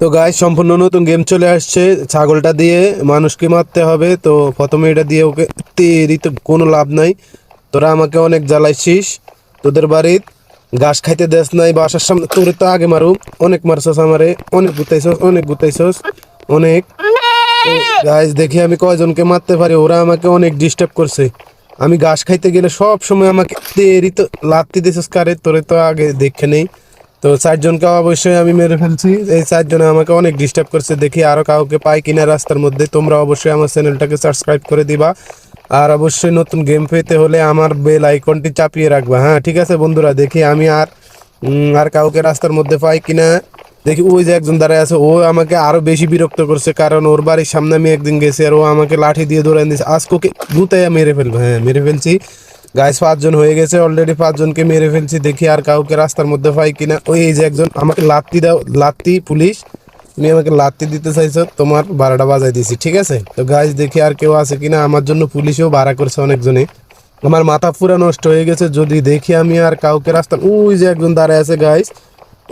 তো গাইস সম্পূর্ণ নতুন গেম চলে আসছে। ছাগলটা দিয়ে মানুষকে মারতে হবে। তো প্রথমে এটা দিয়ে ওকে তেরিতে কোনো লাভ নাই। তোরা আমাকে অনেক জ্বালাইছিস, তোদের বাড়ির ঘাস খাইতে দেস নাই, বাসার সামনে তোরে তো আগে মারু। অনেক মারছস আমারে, অনেক গুতাইছস, অনেক গুতাইছস, অনেক। গাইস দেখি আমি কয়জনকে মারতে পারি। ওরা আমাকে অনেক ডিস্টার্ব করছে। আমি ঘাস খাইতে গেলে সব সময় আমাকে তেরিতে লাত্তি দিছিস কারে, তোরে তো আগে দেখে নেই। তো চারজনকে অবশ্যই আমি মেরে ফেলছি। এই চারজনে আমাকে অনেক ডিস্টার্ব করছে। দেখি আরো কাউকে পাই কিনা রাস্তার মধ্যে। তোমরা অবশ্যই আমার চ্যানেলটাকে সাবস্ক্রাইব করে দিবা, আর অবশ্যই নতুন গেম পেতে হলে আমার বেল আইকনটি চাপিয়ে রাখবা। হ্যাঁ ঠিক আছে বন্ধুরা, দেখি আমি আর কাউকে রাস্তার মধ্যে পাই কিনা। দেখি ওই যে একজন দাঁড়ায় আছে, ও আমাকে আরো বেশি বিরক্ত করছে, কারণ ওর বাড়ির সামনে আমি একদিন গেছি আর ও আমাকে লাঠি দিয়ে দৌড়ান দিয়েছে। আজকে ওকে গুতাইয়া মেরে ফেলবো। হ্যাঁ মেরে ফেলছি। গাইস 5 জন হয়ে গেছে অলরেডি, 5 জনকে মেরে ফেলছি। দেখি আর কাউকে রাস্তার মধ্যে পাই কিনা। ওই এই যে একজন আমাকে লাত্তি দাও, লাত্তি পুলিশ, তুমি আমাকে লাত্তি দিতে চাইছো, তোমার 12টা বাজাই দিছি। ঠিক আছে, তো গাইস দেখি আর কেউ আছে কিনা। আমার জন্য পুলিশও ভাড়া করছে অনেকজনে। আমার মাথা পুরা নষ্ট হয়ে গেছে। যদি দেখি আমি আর কাউকে রাস্তা, ওই যে একজন দাঁড়ায় আছে গাইস,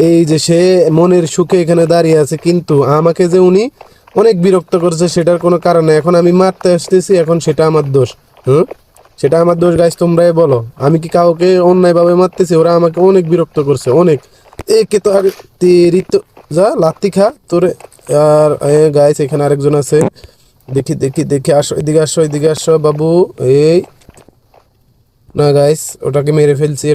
এই যে সে মনের সুখে এখানে দাঁড়িয়ে আছে, কিন্তু আমাকে যে উনি অনেক বিরক্ত করছে সেটার কোনো কারণ নেই। এখন আমি মারতে আসতেছি, এখন সেটা আমার দোষ। হুম, সেটা আমার দোষ। গাইস তোমরাই বলো, আমি কি কাউকে অন্যায়ভাবে মারতেছি? ওরা আমাকে অনেক বিরক্ত করছে, অনেক। একে তো আগে তেরি তো, যা লাত্তি খা তোরে। আর গাইস এখানে আরেকজন আছে। দেখি দেখি দেখি, আসো এদিকে, আসো এদিকে আসো বাবু। এই না গাইস, ওটাকে মেরে ফেলছি।